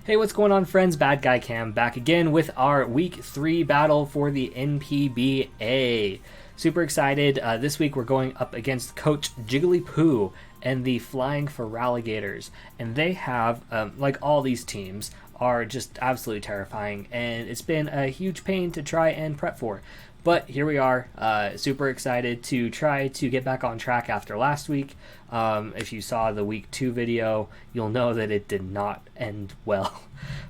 Hey, what's going on, friends? Bad Guy Cam back again with our Week 3 battle for the NPBA. Super excited. This week we're going up against Coach Jigglypoo and the Flying Feraligatrs. And they have, like all these teams, are just absolutely terrifying. And it's been a huge pain to try and prep for. But here we are, super excited to try to get back on track after last week. If you saw the week 2 video, you'll know that it did not end well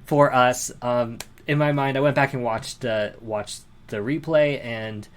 for us. In my mind, I went back and watched the replay, and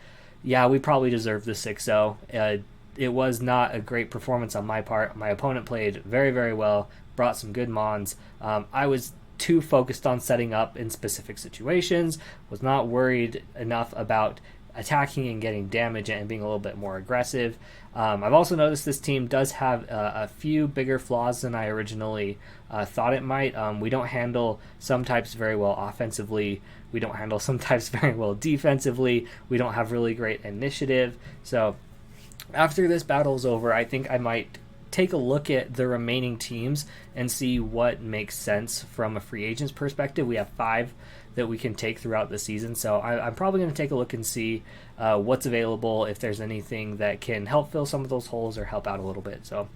yeah, we probably deserved the 6-0. It was not a great performance on my part. My opponent played very, very well, brought some good mons. I was too focused on setting up in specific situations, was not worried enough about attacking and getting damage and being a little bit more aggressive. I've also noticed this team does have a few bigger flaws than I originally thought it might. We don't handle some types very well offensively. We don't handle some types very well defensively. We don't have really great initiative. So after this battle's over, I think I might take a look at the remaining teams and see what makes sense from a free agent's perspective. We have 5 that we can take throughout the season, so I'm probably going to take a look and see what's available, if there's anything that can help fill some of those holes or help out a little bit. So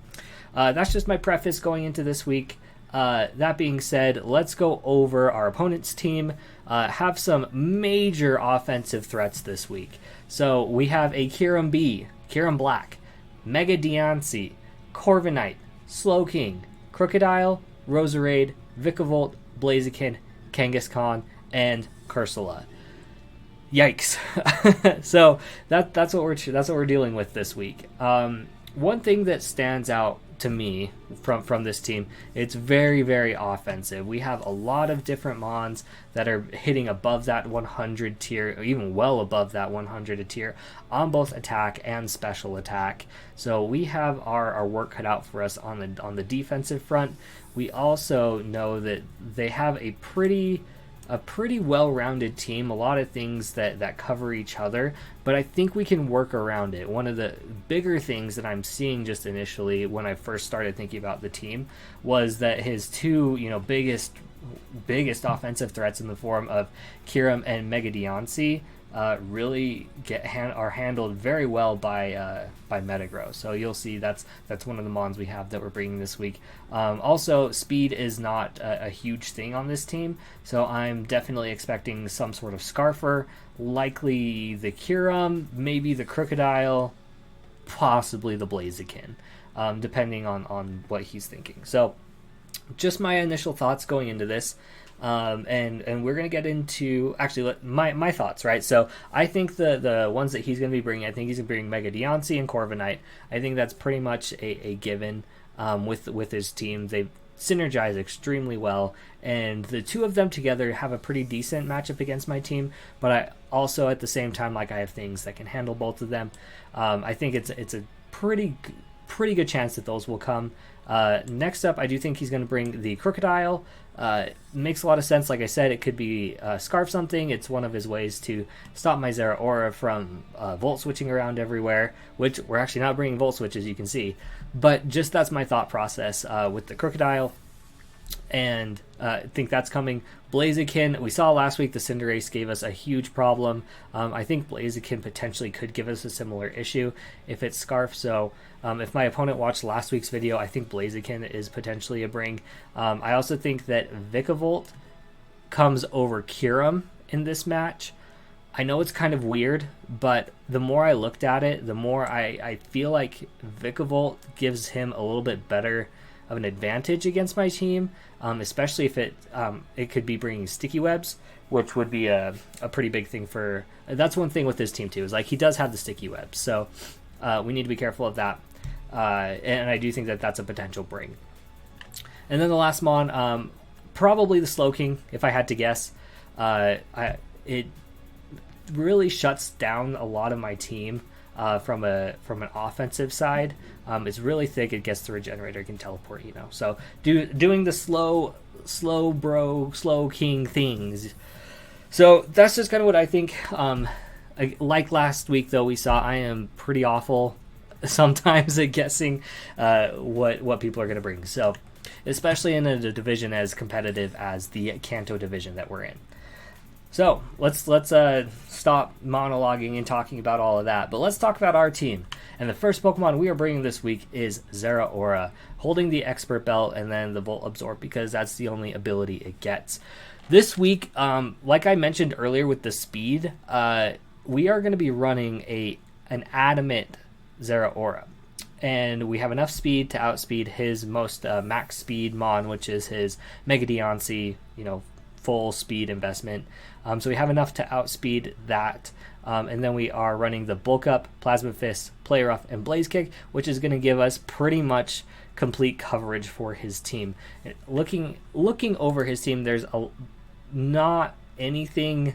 that's just my preface going into this week. That being said, let's go over our opponent's team. Have some major offensive threats this week. So we have a Kiram B, Kiram Black, Mega Deoncy, Corviknight, Slowking, Crocodile, Roserade, Vikavolt, Blaziken, Kangaskhan, and Cursula. Yikes! So that's what we're dealing with this week. One thing that stands out to me from this team, it's very, very offensive. We have a lot of different mons that are hitting above that 100 tier, or even well above that 100 a tier on both attack and special attack. So we have our work cut out for us on the defensive front. We also know that they have a pretty well-rounded team, a lot of things that cover each other, but I think we can work around it. One of the bigger things that I'm seeing just initially when I first started thinking about the team was that his two, biggest offensive threats in the form of Kiram and Mega Deoncy really are handled very well by Metagrow. So you'll see that's one of the mons we have that we're bringing this week. Also, speed is not a huge thing on this team, so I'm definitely expecting some sort of Scarfer, likely the Kiram, maybe the Crocodile, possibly the Blaziken, depending on what he's thinking. So just my initial thoughts going into this. And we're going to get into actually my thoughts, right? So I think the ones that he's going to be bringing, I think he's going to bring Mega Deoncy and Corviknight. I think that's pretty much a given with his team. They synergize extremely well, and the two of them together have a pretty decent matchup against my team, but I also at the same time, I have things that can handle both of them. I think it's a pretty good chance that those will come. Next up, I do think he's going to bring the Crocodile. Makes a lot of sense. Like I said, it could be Scarf something. It's one of his ways to stop my Zeraora from Volt switching around everywhere, which we're actually not bringing Volt Switch, as you can see. But just that's my thought process with the Crocodile. And I think that's coming. Blaziken, we saw last week the Cinderace gave us a huge problem. I think Blaziken potentially could give us a similar issue if it's Scarf. So if my opponent watched last week's video, I think Blaziken is potentially a bring. I also think that Vikavolt comes over Kiram in this match. I know it's kind of weird, but the more I looked at it, the more I feel like Vikavolt gives him a little bit better of an advantage against my team, especially if it could be bringing sticky webs, which would be a pretty big thing for. That's one thing with this team too, is like he does have the sticky webs, so we need to be careful of that. And I do think that that's a potential bring. And then the last mon, probably the Slowking, if I had to guess. It really shuts down a lot of my team. From an offensive side, it's really thick. It gets the regenerator, can teleport, So doing the slow king things. So that's just kind of what I think. Like last week, though, we saw I am pretty awful sometimes at guessing what people are going to bring. So especially in a division as competitive as the Kanto division that we're in. So let's stop monologuing and talking about all of that, but let's talk about our team. And the first Pokemon we are bringing this week is Zeraora, holding the Expert Belt and then the Volt Absorb because that's the only ability it gets. This week, like I mentioned earlier with the speed, we are going to be running an Adamant Zeraora. And we have enough speed to outspeed his most max speed Mon, which is his Mega Deoncé, full speed investment. So we have enough to outspeed that. And then we are running the Bulk Up, Plasma Fist, Play Rough, and Blaze Kick, which is going to give us pretty much complete coverage for his team. And looking over his team, there's not anything.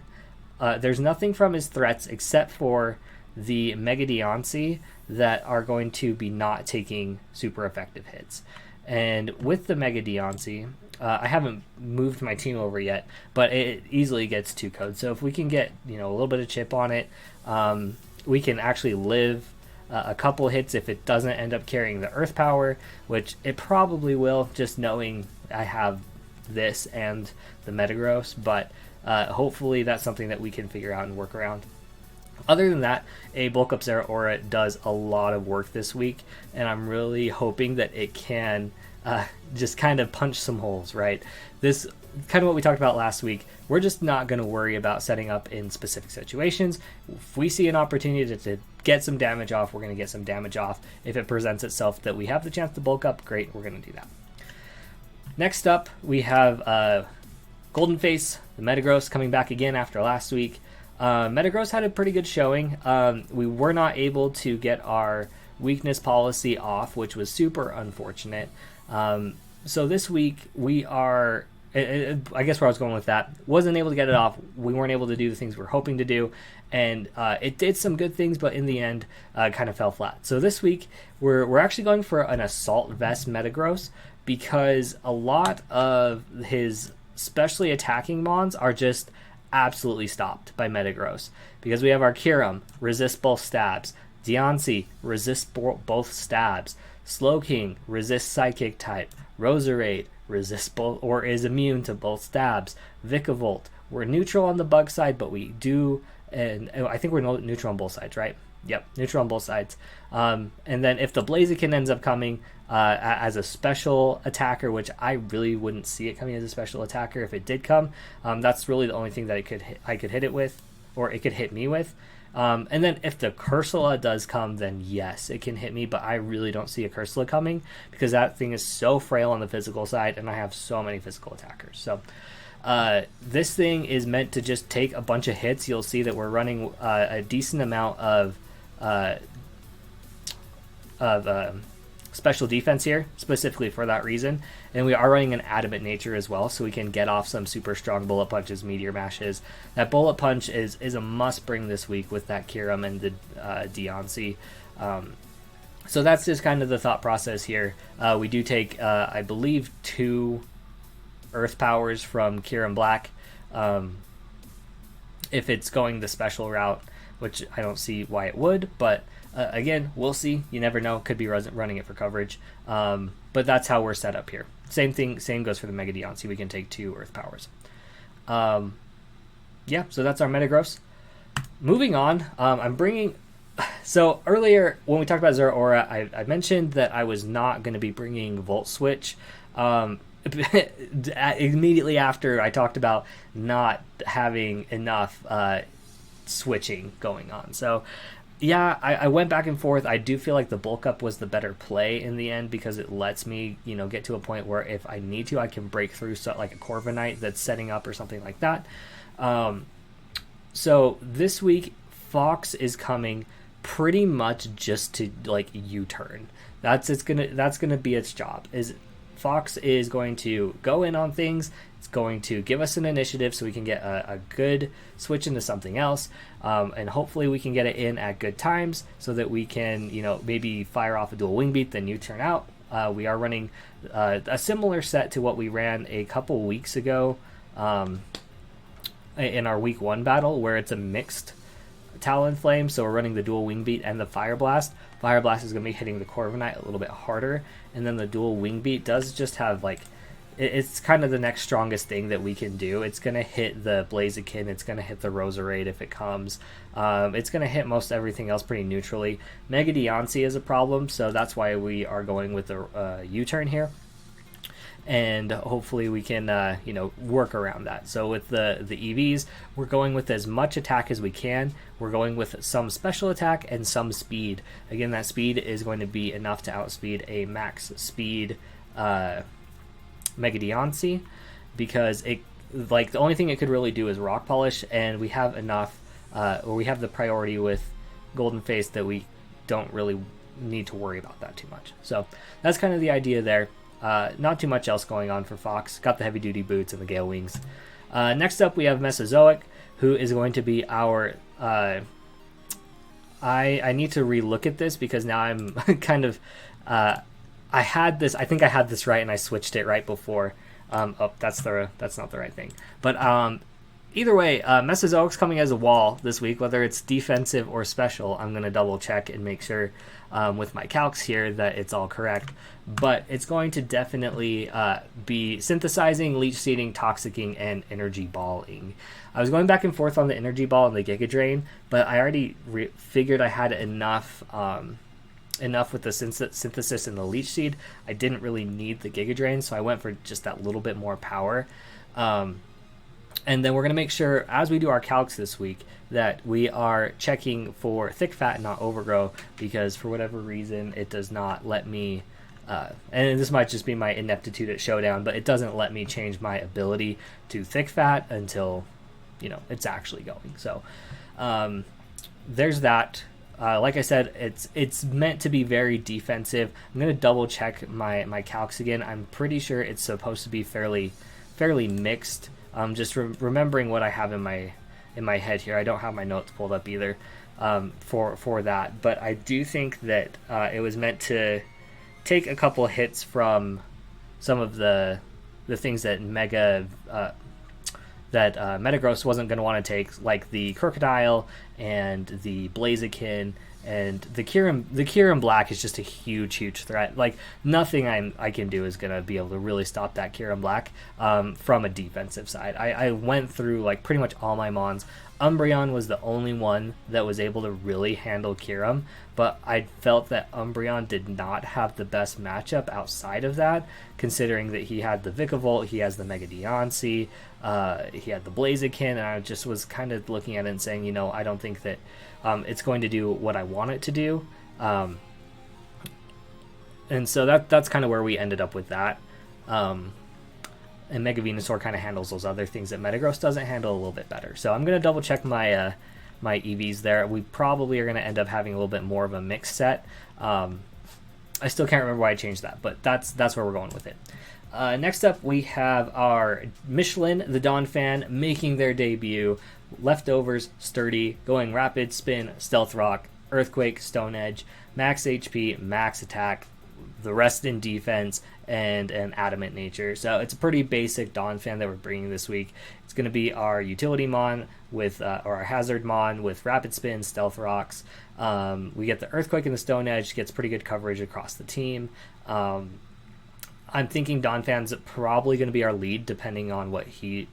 There's nothing from his threats except for the Mega Deoncé that are going to be not taking super effective hits. And with the Mega Deoncé, I haven't moved my team over yet, but it easily gets 2 codes. So if we can get a little bit of chip on it, we can actually live a couple hits if it doesn't end up carrying the Earth Power, which it probably will, just knowing I have this and the Metagross. But hopefully that's something that we can figure out and work around. Other than that, a Bulk Up Zeraora does a lot of work this week, and I'm really hoping that it can just kind of punch some holes, right? This kind of what we talked about last week. We're just not going to worry about setting up in specific situations. If we see an opportunity to get some damage off, we're going to get some damage off. If it presents itself that we have the chance to bulk up, great, we're going to do that. Next up, we have Golden Face, the Metagross, coming back again after last week. Metagross had a pretty good showing. We were not able to get our weakness policy off, which was super unfortunate. So this week we are, I guess where I was going with that, wasn't able to get it off. We weren't able to do the things we were hoping to do, and it did some good things, but in the end kind of fell flat. So this week we're actually going for an Assault Vest Metagross because a lot of his specially attacking mons are just absolutely stopped by Metagross, because we have our Kyurem, resist both stabs, Deoncé, resist both stabs, Slowking, resist psychic type, Roserade, resist both or is immune to both stabs, Vikavolt, we're neutral on the bug side, but we do, and I think we're neutral on both sides, right? Yep, neutral on both sides. And then if the Blaziken ends up coming as a special attacker, which I really wouldn't see it coming as a special attacker if it did come, that's really the only thing that I could hit it with, or it could hit me with. And then if the Cursula does come, then yes, it can hit me, but I really don't see a Cursula coming because that thing is so frail on the physical side, and I have so many physical attackers. So this thing is meant to just take a bunch of hits. You'll see that we're running a decent amount of special defense here, specifically for that reason. And we are running an Adamant Nature as well, so we can get off some super strong Bullet Punches, Meteor Mashes. That Bullet Punch is a must bring this week with that Kyurem and the Deoncé. So that's just kind of the thought process here. We do take, I believe, 2 Earth Powers from Kyurem Black. If it's going the special route, which I don't see why it would, but again, we'll see. You never know. Could be running it for coverage. But that's how we're set up here. Same goes for the Mega Deoncé. We can take 2 Earth Powers. Yeah, so that's our Metagross. Moving on, I'm bringing... So earlier, when we talked about Zeraora, I mentioned that I was not going to be bringing Volt Switch. Immediately after I talked about not having enough switching going on. So yeah, I went back and forth. I do feel like the Bulk Up was the better play in the end because it lets me, get to a point where if I need to, I can break through like a Corviknight that's setting up or something like that. So this week, Fox is coming pretty much just to like U-turn. That's gonna be its job. Fox is going to go in on things. It's going to give us an initiative so we can get a good switch into something else. And hopefully we can get it in at good times so that we can, maybe fire off a dual wing beat, then U-turn out. We are running a similar set to what we ran a couple weeks ago in our week 1 battle, where it's a mixed Talonflame, so we're running the dual Wing Beat and the Fire Blast. Fire Blast is going to be hitting the Corviknight a little bit harder, and then the dual Wing Beat does just have like, it's kind of the next strongest thing that we can do. It's going to hit the Blaziken, it's going to hit the Roserade if it comes. It's going to hit most everything else pretty neutrally. Mega Deontay is a problem, so that's why we are going with the U-turn here. And hopefully we can work around that. So with the EVs, we're going with as much attack as we can. We're going with some special attack and some speed. Again, that speed is going to be enough to outspeed a max speed Mega Deontay, because it, like, the only thing it could really do is Rock Polish, and we have enough, or we have the priority with Golden Face that we don't really need to worry about that too much. So that's kind of the idea there. Not too much else going on for Fox. Got the heavy duty boots and the Gale Wings. Next up we have Mesozoic, who is going to be our I need to relook at this because now I'm kind of I think I had this right and I switched it right before. That's not the right thing. But either way, Mesozoic's coming as a wall this week, whether it's defensive or special. I'm going to double check and make sure with my calcs here that it's all correct. But it's going to definitely be synthesizing, leech seeding, toxicking, and energy balling. I was going back and forth on the energy ball and the Giga Drain, but I already figured I had enough with the synthesis and the leech seed. I didn't really need the Giga Drain, so I went for just that little bit more power. And then we're going to make sure, as we do our calcs this week, that we are checking for thick fat and not overgrow, because for whatever reason it does not let me, and this might just be my ineptitude at Showdown, but it doesn't let me change my ability to thick fat until, it's actually going. So there's that. Like I said, it's meant to be very defensive. I'm going to double check my calcs again. I'm pretty sure it's supposed to be fairly mixed. Just remembering what I have in my head here. I don't have my notes pulled up either for that, but I do think that it was meant to take a couple hits from some of the things that Metagross wasn't going to want to take, like the Crocodile and the Blaziken, and the Kyurem Black is just a huge threat. Like, nothing I can do is going to be able to really stop that Kyurem Black from a defensive side. I went through like pretty much all my Mons. Umbreon was the only one that was able to really handle Kyurem, but I felt that Umbreon did not have the best matchup outside of that, considering that he had the Vikavolt, he has the Mega Deontay, he had the Blaziken, and I just was kind of looking at it and saying, I don't think that it's going to do what I want it to do. And so that's kind of where we ended up with that. And Mega Venusaur kind of handles those other things that Metagross doesn't handle a little bit better. So I'm going to double check my my EVs there. We probably are going to end up having a little bit more of a mixed set. I still can't remember why I changed that, but that's where we're going with it. Next up, we have our Michelin, the Donphan, making their debut. Leftovers, Sturdy, going Rapid Spin, Stealth Rock, Earthquake, Stone Edge, Max HP, Max Attack, the rest in defense, and an Adamant Nature. So it's a pretty basic Donphan that we're bringing this week. It's going to be our Utility Mon with, or our Hazard Mon with Rapid Spin, Stealth Rocks. We get the Earthquake and the Stone Edge, gets pretty good coverage across the team. I'm thinking Donphan's probably going to be our lead, depending on what he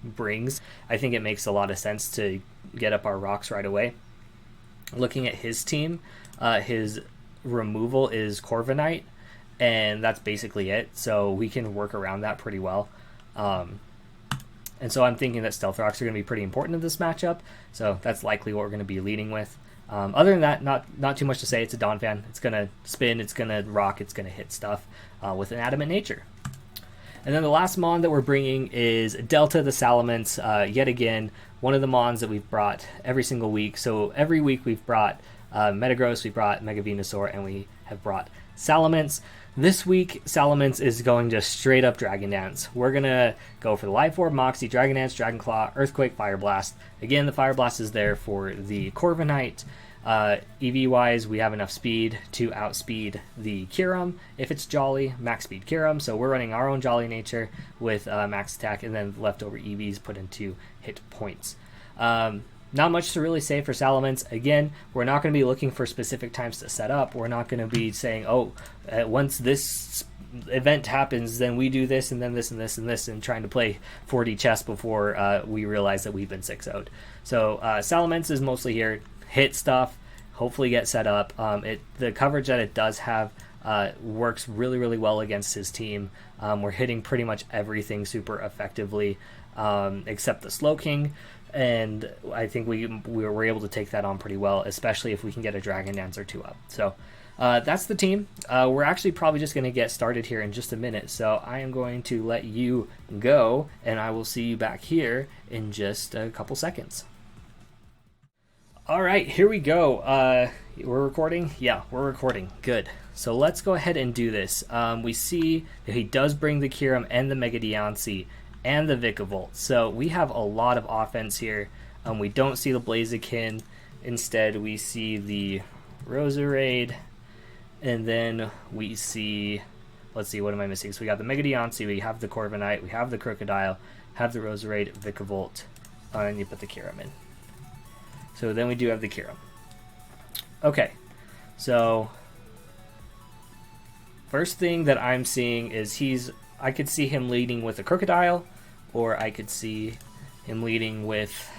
brings. I think it makes a lot of sense to get up our rocks right away. Looking at his team, his removal is Corviknight, and that's basically it. So we can work around that pretty well. And so I'm thinking that Stealth Rocks are going to be pretty important in this matchup. So that's likely what we're going to be leading with. Other than that, not too much to say. It's a Donphan. It's going to spin, it's going to rock, it's going to hit stuff with an Adamant Nature. And then the last Mon that we're bringing is Delta the Salamence. Yet again, one of the Mons that we've brought every single week. So every week we've brought Metagross, we brought Mega Venusaur, and we have brought Salamence. This week, Salamence is going to straight up Dragon Dance. We're going to go for the Life Orb, Moxie, Dragon Dance, Dragon Claw, Earthquake, Fire Blast. Again, the Fire Blast is there for the Corviknight. EV-wise, we have enough speed to outspeed the Kyurem. If it's Jolly, max speed Kyurem. So we're running our own Jolly Nature with max attack, and then leftover EVs put into hit points. Not much to really say for Salamence. Again, we're not going to be looking for specific times to set up. We're not going to be saying, oh, once this event happens, then we do this, and then this, and this, and this, and trying to play 4D chess before we realize that we've been 6-0'd. So Salamence is mostly here, hit stuff, hopefully get set up. The coverage that it does have works really, really well against his team. We're hitting pretty much everything super effectively, except the Slowking. And I think we were able to take that on pretty well, especially if we can get a Dragon Dance or 2 up. So that's the team. We're actually probably just going to get started here in just a minute. So I am going to let you go, and I will see you back here in just a couple seconds. All right, here we go. We're recording? Yeah, we're recording. Good. So let's go ahead and do this. We see that he does bring the Kyurem and the Mega Diancie and the Vikavolt. So we have a lot of offense here. We don't see the Blaziken. Instead, we see the Roserade. And then we see, let's see, what am I missing? So we got the Mega Diancie, we have the Corviknight, we have the Crocodile, have the Roserade, Vikavolt, and you put the Kyurem in. So then we do have the Kyurem. Okay, so first thing that I'm seeing is I could see him leading with a Crocodile, or I could see him leading with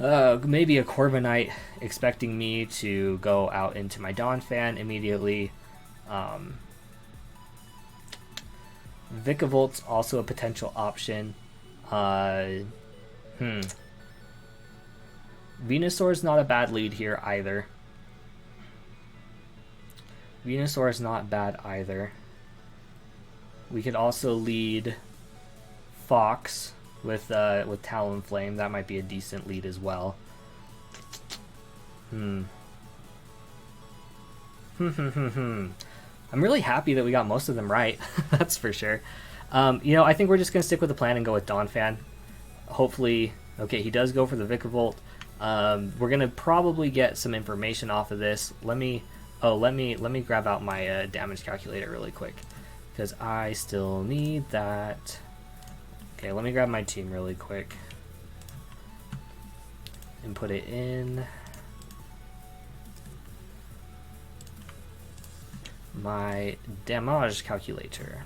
maybe a Corviknight, expecting me to go out into my Donphan immediately. Vikavolt's also a potential option. Venusaur's not a bad lead here either. Venusaur's not bad either. We could also lead Fox with Talonflame. That might be a decent lead as well. I'm really happy that we got most of them right. That's for sure. I think we're just going to stick with the plan and go with Donphan. Hopefully, okay, he does go for the Vikavolt. We're going to probably get some information off of this. Let me grab out my damage calculator really quick, because I still need that. Okay, let me grab my team really quick and put it in my damage calculator.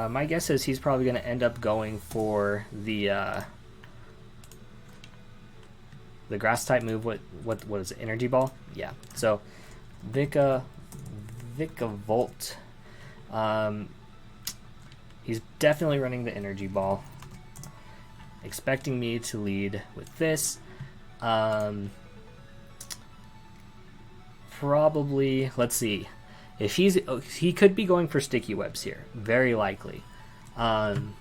My guess is he's probably going to end up going for the grass type move. What is it? Energy Ball? Yeah. So Vikavolt. He's definitely running the Energy Ball, expecting me to lead with this. Probably, let's see. If he could be going for Sticky Webs here, very likely. And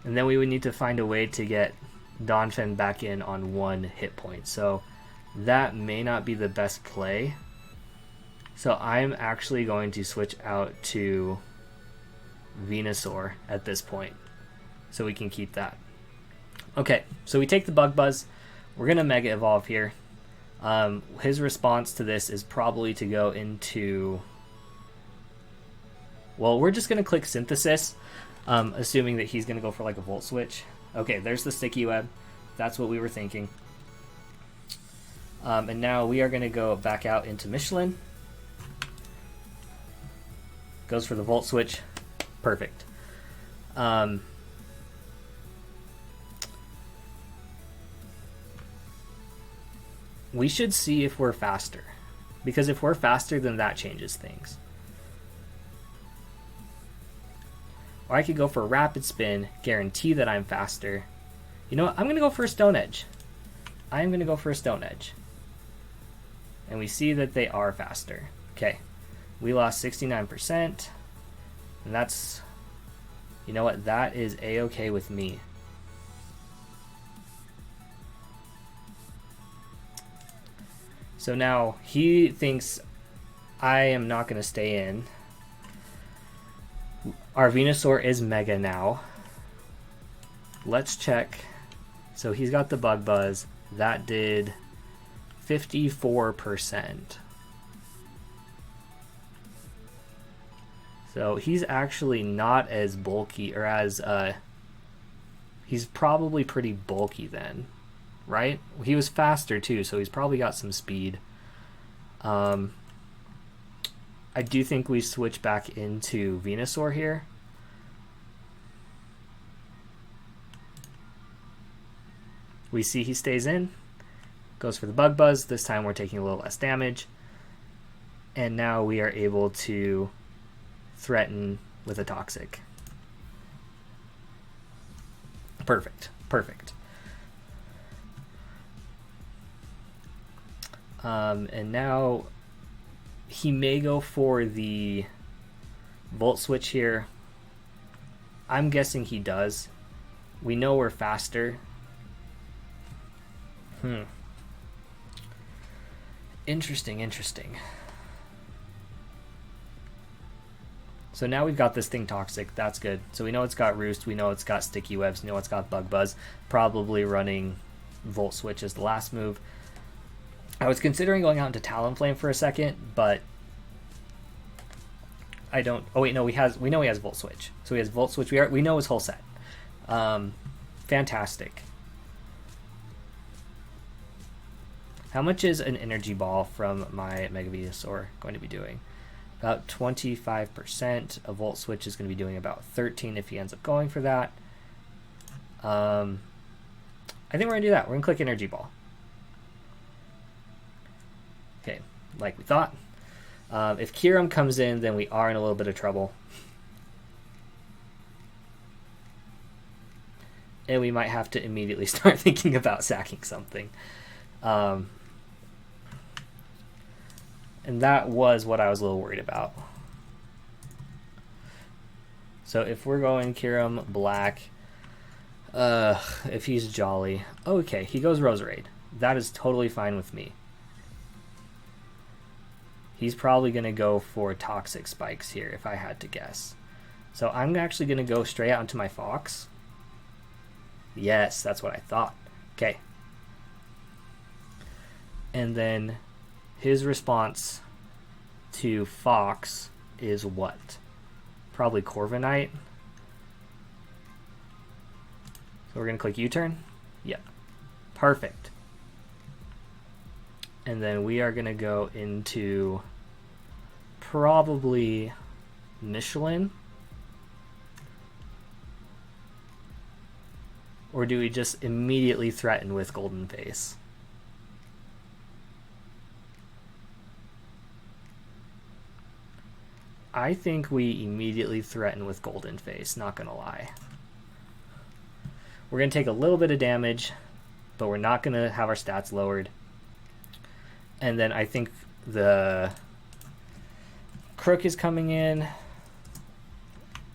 then we would need to find a way to get Donphan back in on 1 hit point. So that may not be the best play. So I'm actually going to switch out to Venusaur at this point, so we can keep that. Okay, so we take the Bug Buzz. We're going to Mega Evolve here. His response to this is probably to go into... Well, we're just going to click Synthesis, assuming that he's going to go for like a Volt Switch. Okay, there's the Sticky Web. That's what we were thinking. And now we are going to go back out into Michelin. Goes for the Volt Switch. Perfect. We should see if we're faster, because if we're faster, then that changes things. Or I could go for a Rapid Spin, guarantee that I'm faster. You know what? I'm going to go for a Stone Edge. I am going to go for a Stone Edge. And we see that they are faster. Okay. We lost 69%. And that's... You know what? That is A-okay with me. So now he thinks I am not going to stay in. Our Venusaur is Mega now. Let's check. So he's got the Bug Buzz. That did 54%. So he's actually not as bulky, or as he's probably pretty bulky then, right? He was faster too, so he's probably got some speed. I do think we switch back into Venusaur here. We see he stays in, goes for the Bug Buzz. This time we're taking a little less damage. And now we are able to threaten with a Toxic. Perfect, perfect. And now he may go for the Volt Switch here. I'm guessing he does. We know we're faster. Interesting, interesting. So now we've got this thing Toxic. That's good. So we know it's got Roost. We know it's got Sticky Webs. We know it's got Bug Buzz. Probably running Volt Switch as the last move. I was considering going out into Talonflame for a second, but I don't. Oh wait, no. We know he has Volt Switch. So he has Volt Switch. We know his whole set. Fantastic. How much is an Energy Ball from my Mega Venusaur going to be doing? About 25%. A Volt Switch is going to be doing about 13 if he ends up going for that. I think we're going to do that. We're going to click Energy Ball. Okay, like we thought. If Kyurem comes in, then we are in a little bit of trouble. And we might have to immediately start thinking about sacking something. And that was what I was a little worried about. So if we're going Kyurem Black, if he's Jolly, okay, he goes Roserade. That is totally fine with me. He's probably going to go for Toxic Spikes here, if I had to guess. So I'm actually going to go straight out into my Fox. Yes, that's what I thought. Okay. And then his response to Fox is what? Probably Corviknight. So we're going to click U-turn. Yep. Perfect. And then we are going to go into probably Michelin. Or do we just immediately threaten with Golden Face? I think we immediately threaten with Golden Face, not gonna lie. We're gonna take a little bit of damage, but we're not gonna have our stats lowered. And then I think the Crook is coming in.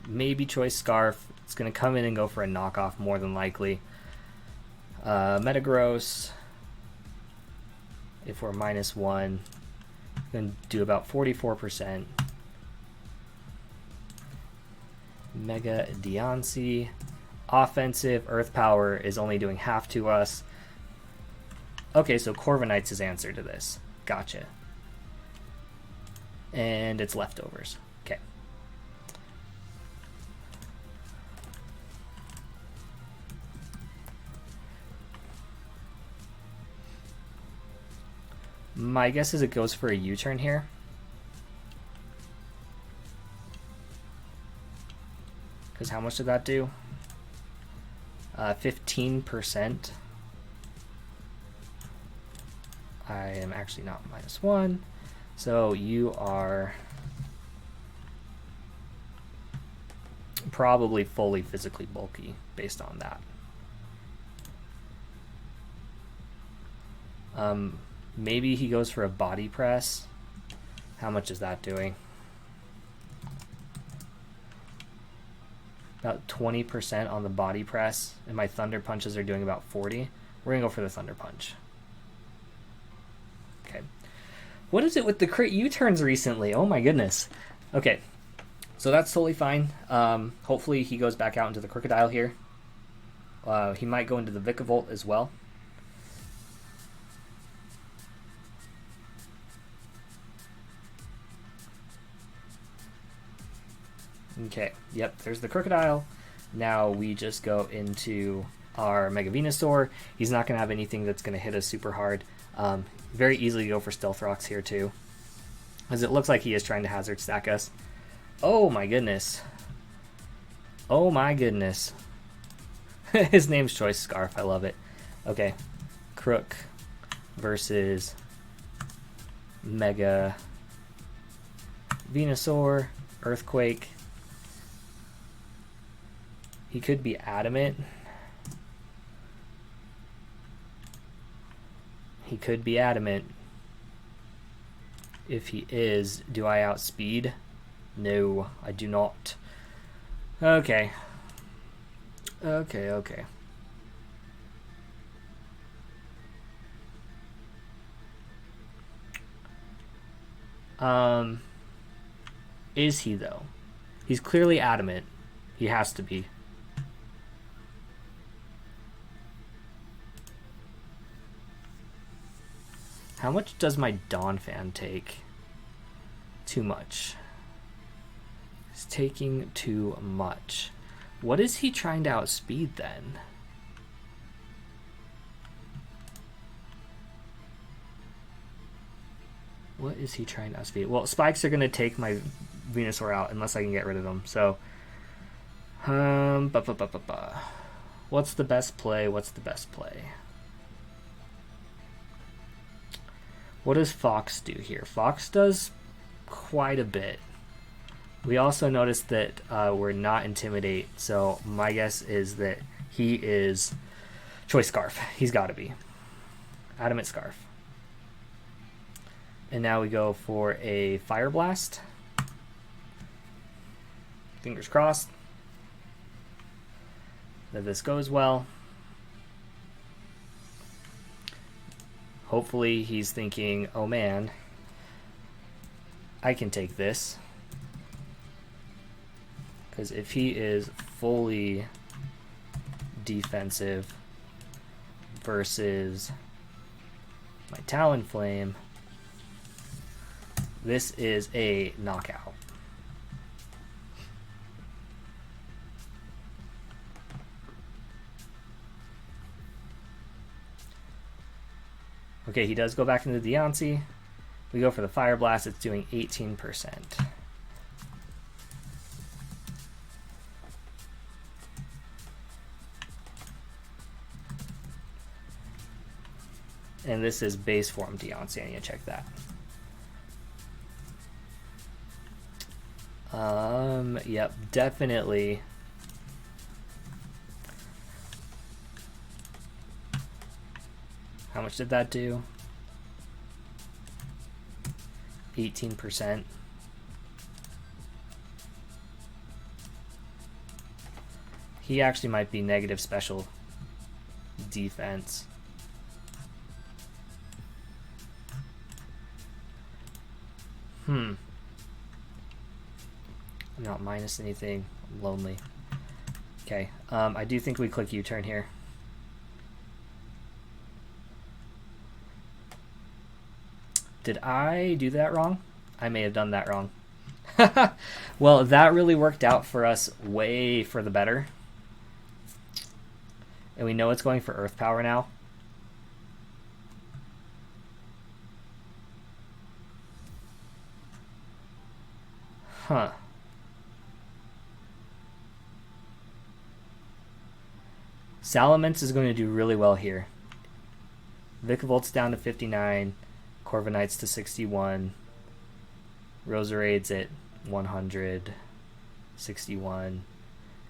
Maybe Choice Scarf. It's gonna come in and go for a knockoff more than likely. Metagross. If we're -1, gonna do about 44%. Mega Deoncé. Offensive Earth Power is only doing half to us. Okay, so Corviknight's his answer to this. Gotcha. And it's leftovers. Okay. My guess is it goes for a U-turn here. Because how much did that do? 15%. I am actually not -1. So you are probably fully physically bulky based on that. Maybe he goes for a body press. How much is that doing? About 20% on the body press, and my Thunder Punches are doing about 40. We're gonna go for the Thunder Punch. Okay. What is it with the crit U-turns recently? Oh my goodness. Okay, so that's totally fine. Hopefully he goes back out into the Crocodile here. He might go into the Vikavolt as well. Okay, yep, there's the Crocodile. Now we just go into our Mega Venusaur. He's not going to have anything that's going to hit us super hard. Very easily go for Stealth Rocks here too, as it looks like he is trying to hazard stack us. Oh my goodness. Oh my goodness. His name's Choice Scarf. I love it. Okay. Crook versus Mega Venusaur. Earthquake. He could be Adamant. He could be Adamant. If he is, do I outspeed? No, I do not. Okay. Okay. Is he though? He's clearly Adamant. He has to be. How much does my Donphan take? Too much. He's taking too much. What is he trying to outspeed then? What is he trying to outspeed? Well, spikes are going to take my Venusaur out unless I can get rid of them. So, what's the best play? What's the best play? What does Fox do here? Fox does quite a bit. We also noticed that we're not Intimidate, so my guess is that he is Choice Scarf. He's got to be. Adamant Scarf. And now we go for a Fire Blast. Fingers crossed that this goes well. Hopefully he's thinking, oh man, I can take this. Because if he is fully defensive versus my Talonflame, this is a knockout. Okay, he does go back into the Deontay. We go for the Fire Blast. It's doing 18%. And this is base form Deontay. I need to check that. Yep, definitely. How much did that do? 18%. He actually might be negative special defense. I'm not minus anything. I'm lonely. Okay, I do think we click U-turn here. Did I do that wrong? I may have done that wrong. Well, that really worked out for us way for the better. And we know it's going for Earth Power now. Huh. Salamence is going to do really well here. Vikavolt down to 59. Corviknight's to 61. Roserade's at 100. 61.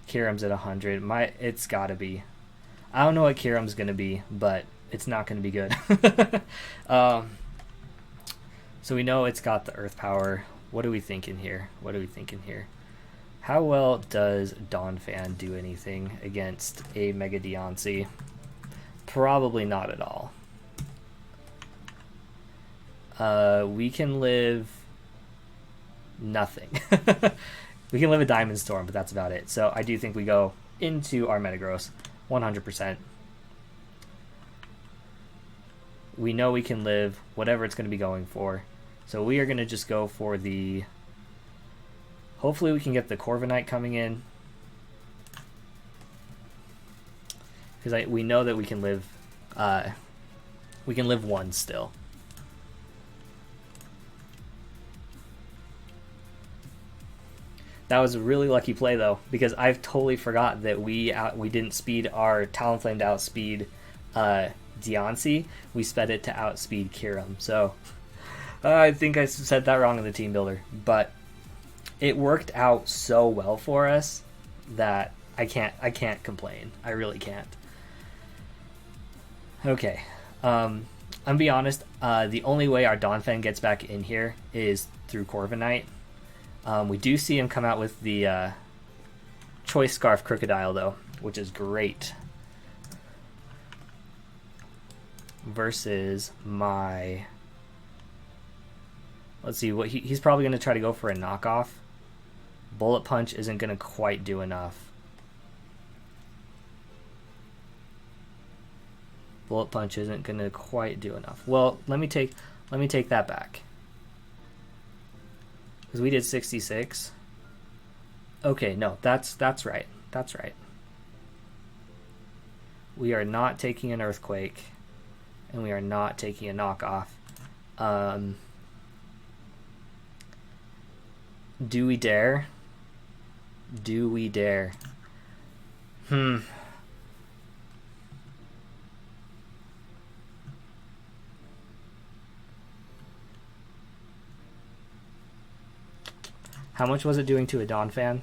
Kyurem's at 100. It's gotta be. I don't know what Kyurem's gonna be, but it's not gonna be good. So we know it's got the Earth Power. What are we thinking here? How well does Donphan do anything against a Mega Deontay? Probably not at all. We can live nothing. We can live a Diamond Storm, but that's about it. So I do think we go into our Metagross 100%. We know we can live whatever it's going to be going for. So we are going to just go for the Hopefully we can get the Corviknight coming in. Because we know that we can live one still. That was a really lucky play though, because I've totally forgot that we didn't speed our Talonflame to outspeed Deontay. We sped it to outspeed Kyurem. So I think I said that wrong in the team builder, but it worked out so well for us that I can't complain. I really can't. Okay. I'm gonna be honest, the only way our Donphan gets back in here is through Corviknight. We do see him come out with the Choice Scarf Crocodile though, which is great. Versus my... Let's see, what he's probably going to try to go for a knockoff. Bullet Punch isn't going to quite do enough. Bullet Punch isn't going to quite do enough. Well, let me take that back. Because we did 66. Okay, no, that's right. That's right. We are not taking an Earthquake. And we are not taking a knockoff. Do we dare? Do we dare? How much was it doing to a Donphan?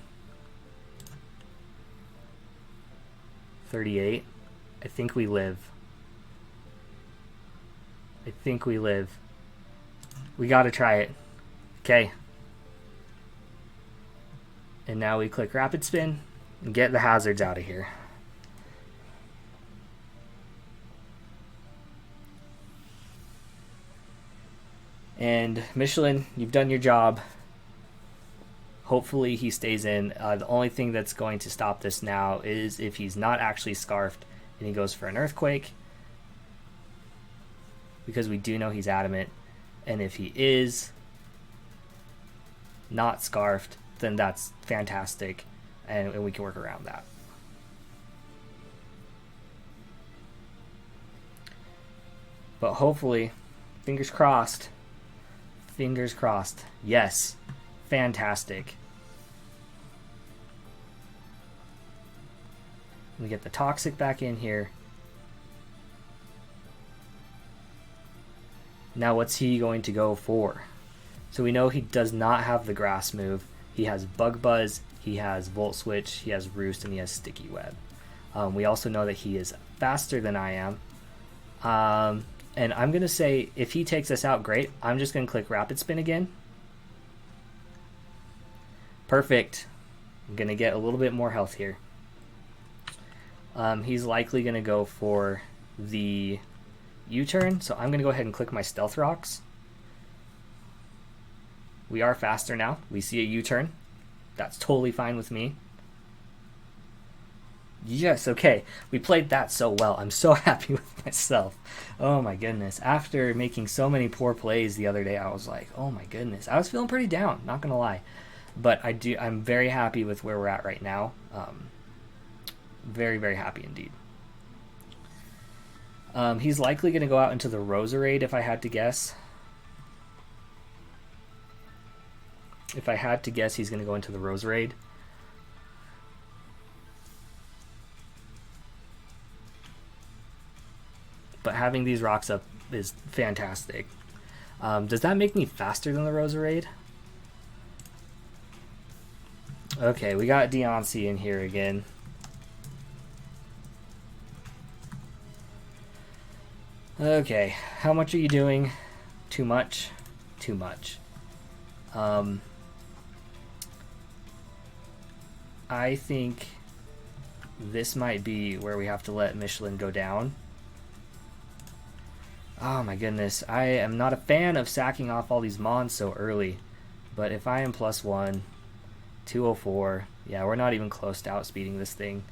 38. I think we live. I think we live. We gotta try it. Okay. And now we click Rapid Spin and get the hazards out of here. And Michelin, you've done your job. Hopefully he stays in. The only thing that's going to stop this now is if he's not actually scarfed and he goes for an Earthquake. Because we do know he's adamant. And if he is not scarfed, then that's fantastic. And we can work around that. But hopefully, fingers crossed. Fingers crossed. Yes. Fantastic. We get the Toxic back in here. Now what's he going to go for? So we know he does not have the Grass move. He has Bug Buzz, he has Volt Switch, he has Roost, and he has Sticky Web. We also know that he is faster than I am. And I'm going to say, if he takes us out, great. I'm just going to click Rapid Spin again. Perfect. I'm going to get a little bit more health here. He's likely going to go for the U-turn, so I'm going to go ahead and click my Stealth Rocks. We are faster now. We see a U-turn. That's totally fine with me. Yes, okay. We played that so well. I'm so happy with myself. Oh my goodness. After making so many poor plays the other day, I was like, oh my goodness. I was feeling pretty down, not going to lie. But I'm very happy with where we're at right now. Very, very happy indeed. He's likely going to go out into the Roserade if I had to guess. If I had to guess, he's going to go into the Roserade. But having these rocks up is fantastic. Does that make me faster than the Roserade? Okay, we got Deontay in here again. Okay, how much are you doing? Too much? Too much. I think this might be where we have to let Michelin go down. Oh my goodness, I am not a fan of sacking off all these Mons so early. But if I am +1, 204, yeah, we're not even close to outspeeding this thing.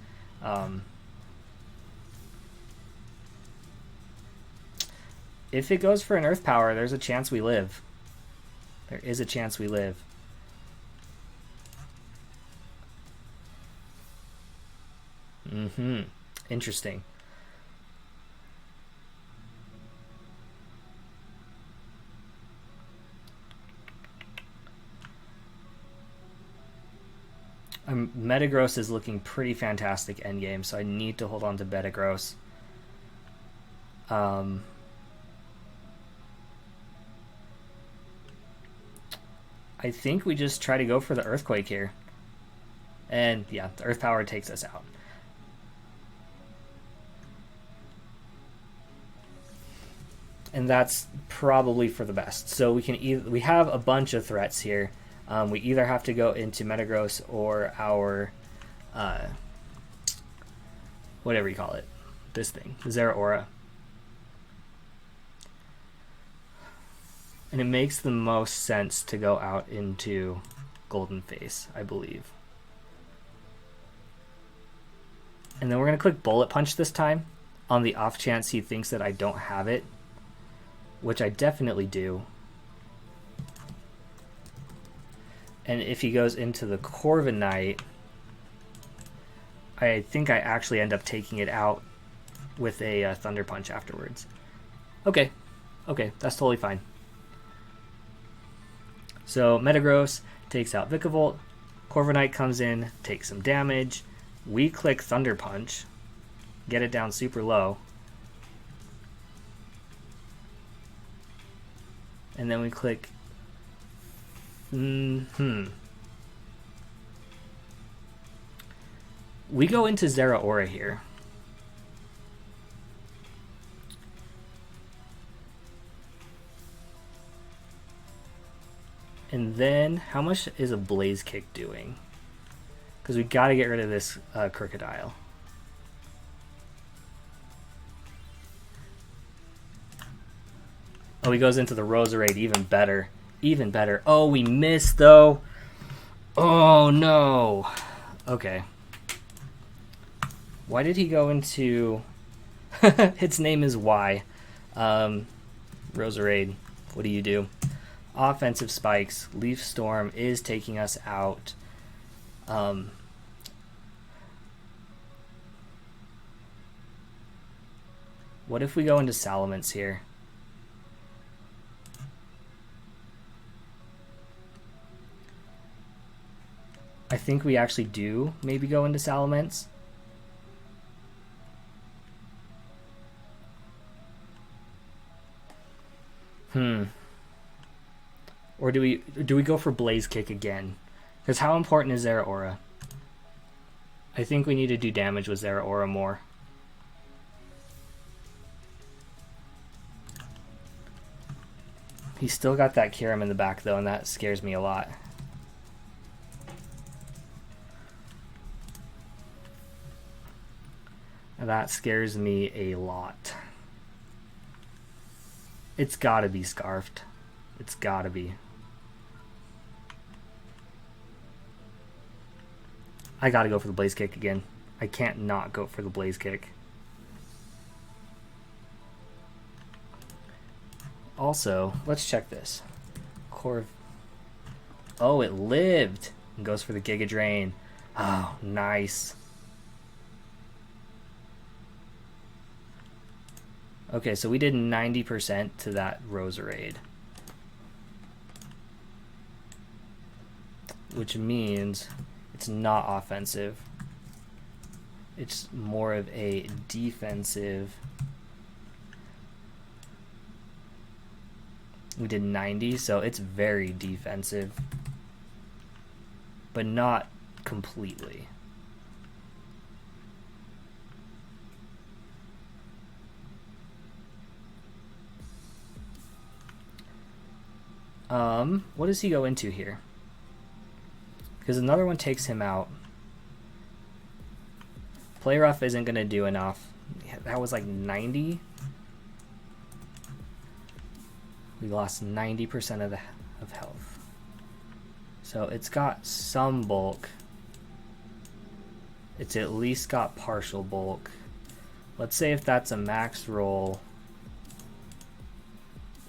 If it goes for an Earth Power, there's a chance we live. There is a chance we live. Interesting. Metagross is looking pretty fantastic endgame, so I need to hold on to Metagross. I think we just try to go for the Earthquake here. And yeah, the Earth Power takes us out. And that's probably for the best. So we have a bunch of threats here. We either have to go into Metagross or our whatever you call it, this thing, Zeraora. And it makes the most sense to go out into Golden Face, I believe. And then we're going to click Bullet Punch this time, on the off chance he thinks that I don't have it, which I definitely do. And if he goes into the Corviknight, I think I actually end up taking it out with a Thunder Punch afterwards. Okay, that's totally fine. So Metagross takes out Vikavolt, Corviknight comes in, takes some damage. We click Thunder Punch, get it down super low. And then we click... We go into Zeraora here. And then, how much is a Blaze Kick doing? Because we got to get rid of this Crocodile. Oh, he goes into the Roserade, even better. Even better. Oh, we missed, though. Oh, no. Okay. Why did he go into... Its name is Y. Roserade, what do you do? Offensive Spikes. Leaf Storm is taking us out. What if we go into Salamence here? I think we actually do maybe go into Salamence. Or do we go for Blaze Kick again? Because how important is Zeraora? I think we need to do damage with Zeraora more. He's still got that Kyurem in the back though, and that scares me a lot. That scares me a lot. It's gotta be Scarfed. It's gotta be. I gotta go for the Blaze Kick again. I can't not go for the Blaze Kick. Also, let's check this. Oh, it lived! And goes for the Giga Drain. Oh, nice. Okay, so we did 90% to that Roserade. Which means it's not offensive. It's more of a defensive. We did 90, so it's very defensive. But not completely. What does he go into here? Because another one takes him out. Play Rough isn't going to do enough. Yeah, that was like 90. We lost 90% of health. So it's got some bulk. It's at least got partial bulk. Let's say if that's a max roll,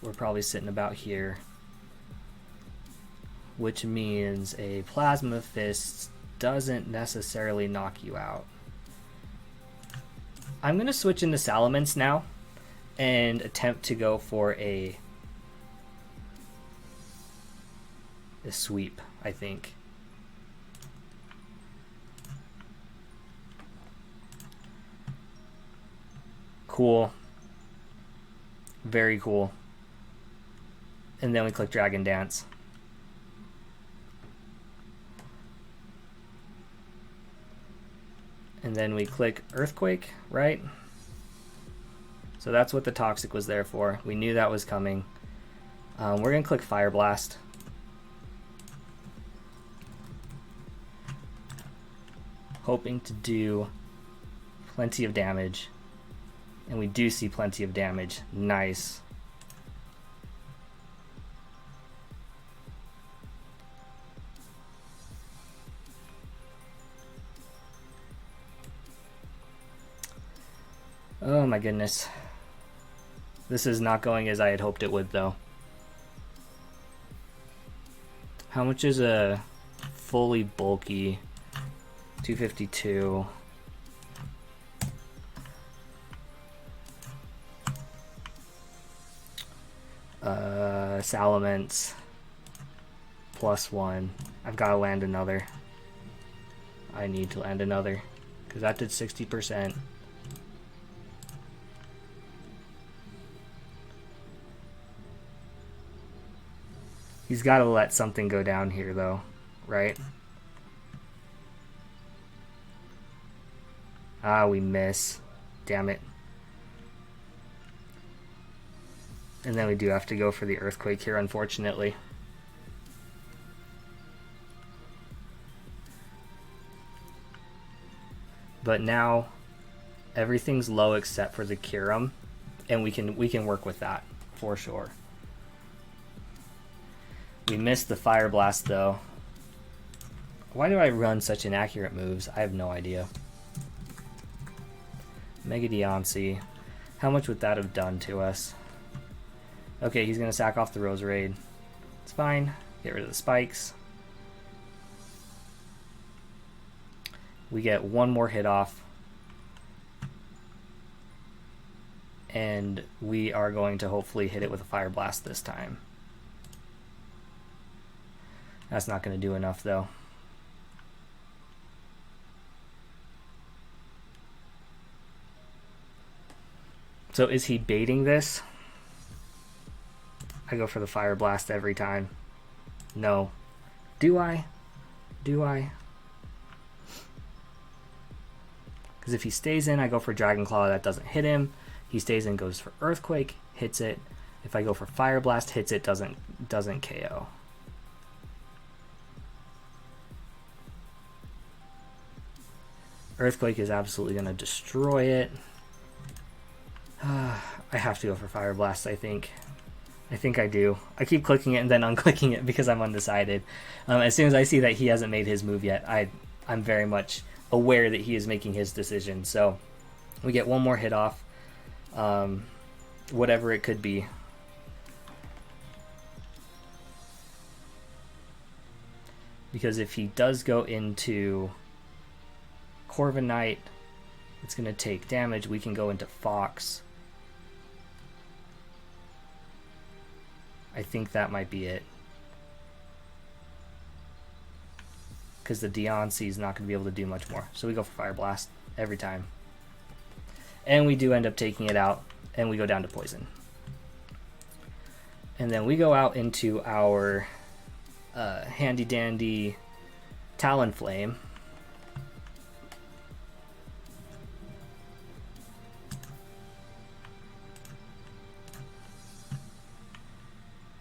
we're probably sitting about here. Which means a Plasma Fist doesn't necessarily knock you out. I'm going to switch into Salamence now and attempt to go for a sweep, I think. Cool. Very cool. And then we click Dragon Dance. And then we click Earthquake, right? So that's what the Toxic was there for. We knew that was coming. We're going to click Fire Blast. Hoping to do plenty of damage. And we do see plenty of damage. Nice. Oh my goodness. This is not going as I had hoped it would, though. How much is a fully bulky 252? Salamence +1. I've got to land another. I need to land another because that did 60%. He's got to let something go down here, though, right? Ah, we miss. Damn it. And then we do have to go for the Earthquake here, unfortunately. But now everything's low except for the Kyurem, and we can work with that for sure. We missed the Fire Blast, though. Why do I run such inaccurate moves? I have no idea. Mega Deontay. How much would that have done to us? Okay, he's going to sack off the Roserade. It's fine. Get rid of the spikes. We get one more hit off. And we are going to hopefully hit it with a Fire Blast this time. That's not going to do enough, though. So is he baiting this? I go for the Fire Blast every time. No. Do I? Do I? Because if he stays in, I go for Dragon Claw. That doesn't hit him. He stays in, goes for Earthquake, hits it. If I go for Fire Blast, hits it, doesn't KO. Earthquake is absolutely going to destroy it. I have to go for Fire Blast, I think. I think I do. I keep clicking it and then unclicking it because I'm undecided. As soon as I see that he hasn't made his move yet, I'm very much aware that he is making his decision. So we get one more hit off, whatever it could be. Because if he does go into Corviknight, it's going to take damage. We can go into Fox. I think that might be it. Because the Deontay is not going to be able to do much more. So we go for Fire Blast every time. And we do end up taking it out, and we go down to Poison. And then we go out into our handy dandy Talonflame.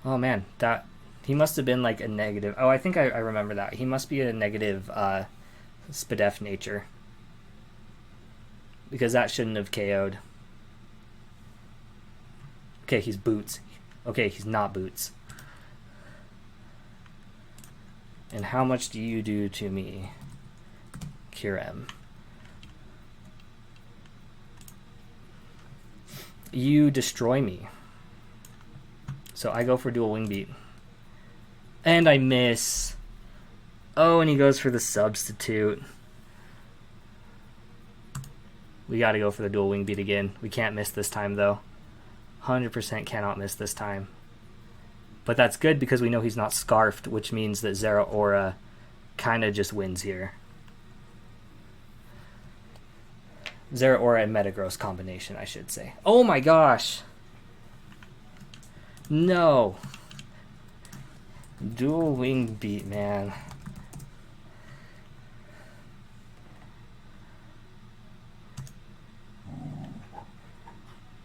Oh man, that he must have been like a negative. Oh, I think I remember that. He must be a negative Spadef nature. Because that shouldn't have KO'd. Okay, he's Boots. Okay, he's not Boots. And how much do you do to me, Kyurem? You destroy me. So I go for dual wing beat. And I miss. Oh, and he goes for the substitute. We got to go for the dual wing beat again. We can't miss this time, though. 100% cannot miss this time. But that's good because we know he's not scarfed, which means that Zeraora kind of just wins here. Zeraora and Metagross combination, I should say. Oh my gosh! No! Dual wing beat, man.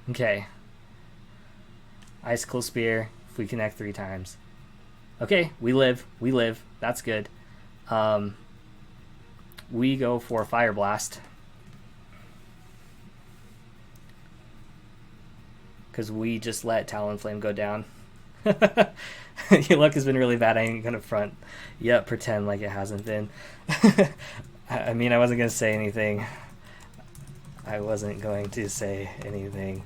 Okay. Icicle Spear, if we connect 3 times. Okay, we live. We live. That's good. We go for Fire Blast. Because we just let Talonflame go down. Your luck has been really bad. I ain't gonna front. Yep, pretend like it hasn't been. I mean, I wasn't gonna say anything. I wasn't going to say anything.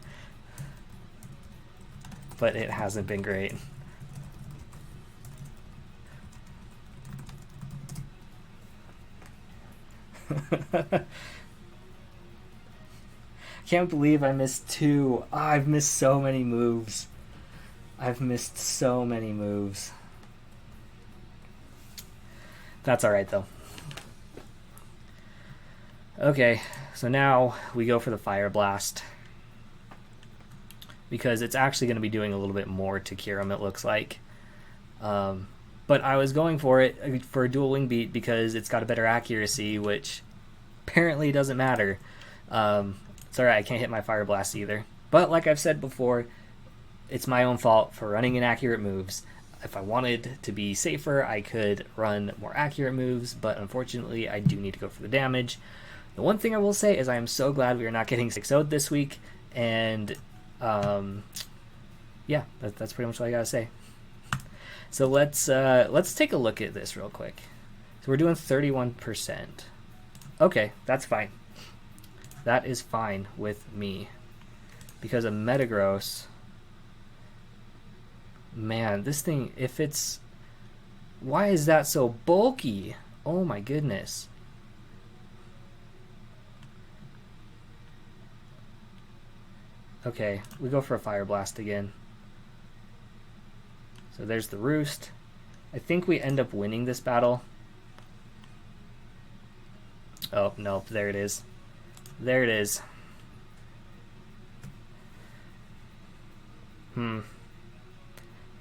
But it hasn't been great. Can't believe I missed 2. Oh, I've missed so many moves. I've missed so many moves. That's alright, though. Okay, so now we go for the Fire Blast. Because it's actually going to be doing a little bit more to Kyurem, it looks like. But I was going for it for a dual wing beat because it's got a better accuracy, which apparently doesn't matter. It's alright, I can't hit my Fire Blast either. But like I've said before, it's my own fault for running inaccurate moves. If I wanted to be safer, I could run more accurate moves, but unfortunately I do need to go for the damage. The one thing I will say is I am so glad we are not getting 6-0'd this week, and yeah, that's pretty much all I gotta say. So let's take a look at this real quick. So we're doing 31%. Okay, that's fine. That is fine with me. Because a Metagross, man, this thing, if it's... Why is that so bulky? Oh my goodness. Okay, we go for a Fire Blast again. So there's the Roost. I think we end up winning this battle. Oh, nope, there it is. There it is.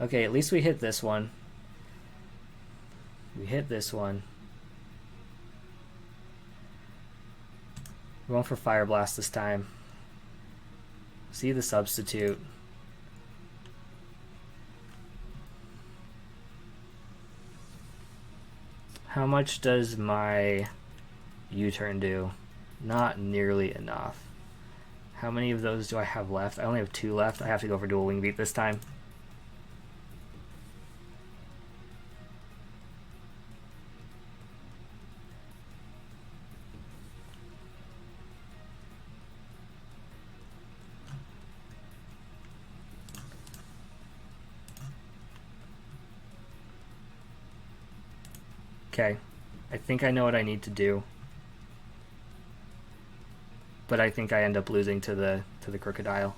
Okay, at least we hit this one. We hit this one. We're going for Fire Blast this time. See the substitute. How much does my U-turn do? Not nearly enough. How many of those do I have left? I only have 2 left. I have to go for dual wing beat this time. Okay, I think I know what I need to do, but I think I end up losing to the crocodile.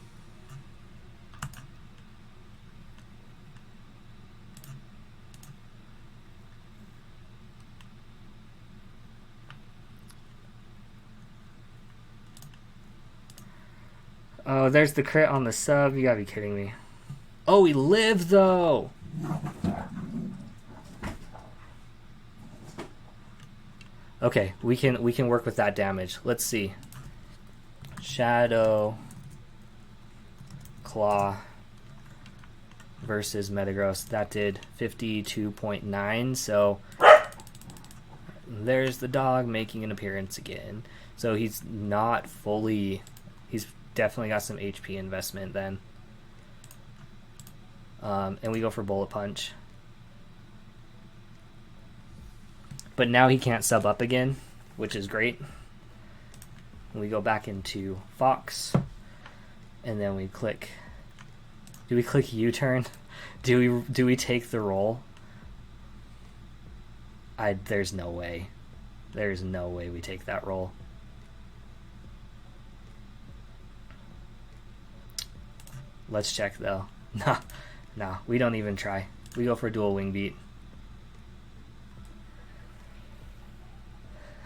Oh, there's the crit on the sub. You gotta be kidding me. Oh, we live though. Okay, we can work with that damage. Let's see. Shadow Claw versus Metagross. That did 52.9, so there's the dog making an appearance again. So he's not fully... He's definitely got some HP investment then. And we go for Bullet Punch. But now he can't sub up again, which is great. We go back into Fox, and then we click. Do we click U-turn? Do we take the roll? There's no way. There's no way we take that roll. Let's check, though. No, we don't even try. We go for a dual wing beat.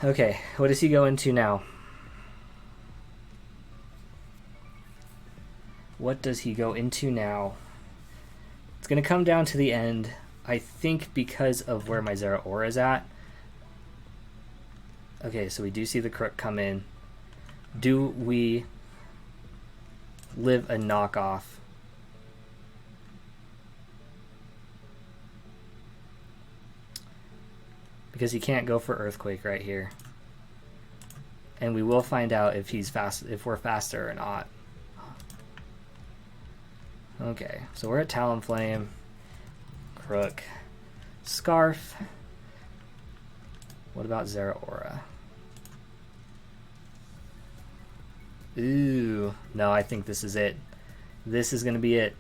Okay, what does he go into now? What does he go into now? It's going to come down to the end, I think, because of where my Zeraora is at. Okay, so we do see the Crook come in. Do we live a knockoff? Because he can't go for Earthquake right here. And we will find out if he's fast, if we're faster or not. Okay, so we're at Talonflame, Crook, Scarf. What about Zeraora? Ooh, no, I think this is it. This is going to be it.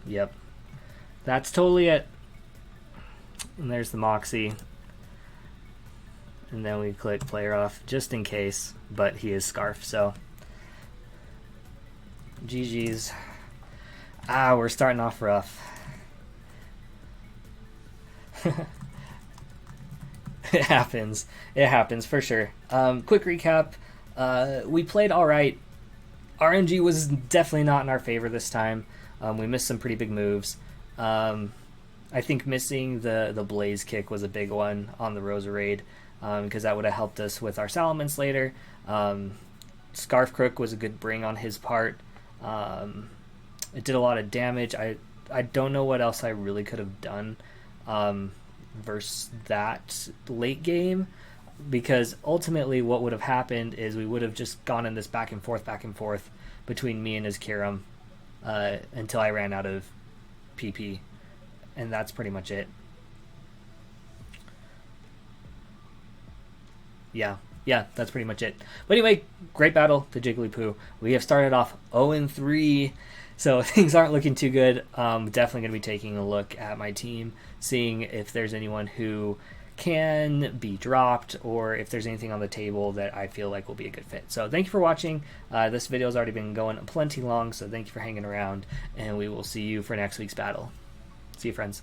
Yep. That's totally it. And there's the Moxie. And then we click player off just in case, but he is Scarf, so GG's. We're starting off rough. It happens. It happens for sure. Quick recap. We played all right. RNG was definitely not in our favor this time. We missed some pretty big moves. I think missing the Blaze kick was a big one on the Rosa raid, because that would have helped us with our Salamence later. Scarf Crook was a good bring on his part. It did a lot of damage. I don't know what else I really could have done versus that late game, because ultimately what would have happened is we would have just gone in this back and forth between me and his Kyurem until I ran out of PP, and that's pretty much it. Yeah, that's pretty much it. But anyway, great battle to Jigglypuff. We have started off 0-3, so things aren't looking too good. Definitely going to be taking a look at my team, seeing if there's anyone who can be dropped or if there's anything on the table that I feel like will be a good fit. So thank you for watching. This video has already been going plenty long, so thank you for hanging around, and we will see you for next week's battle. See you, friends.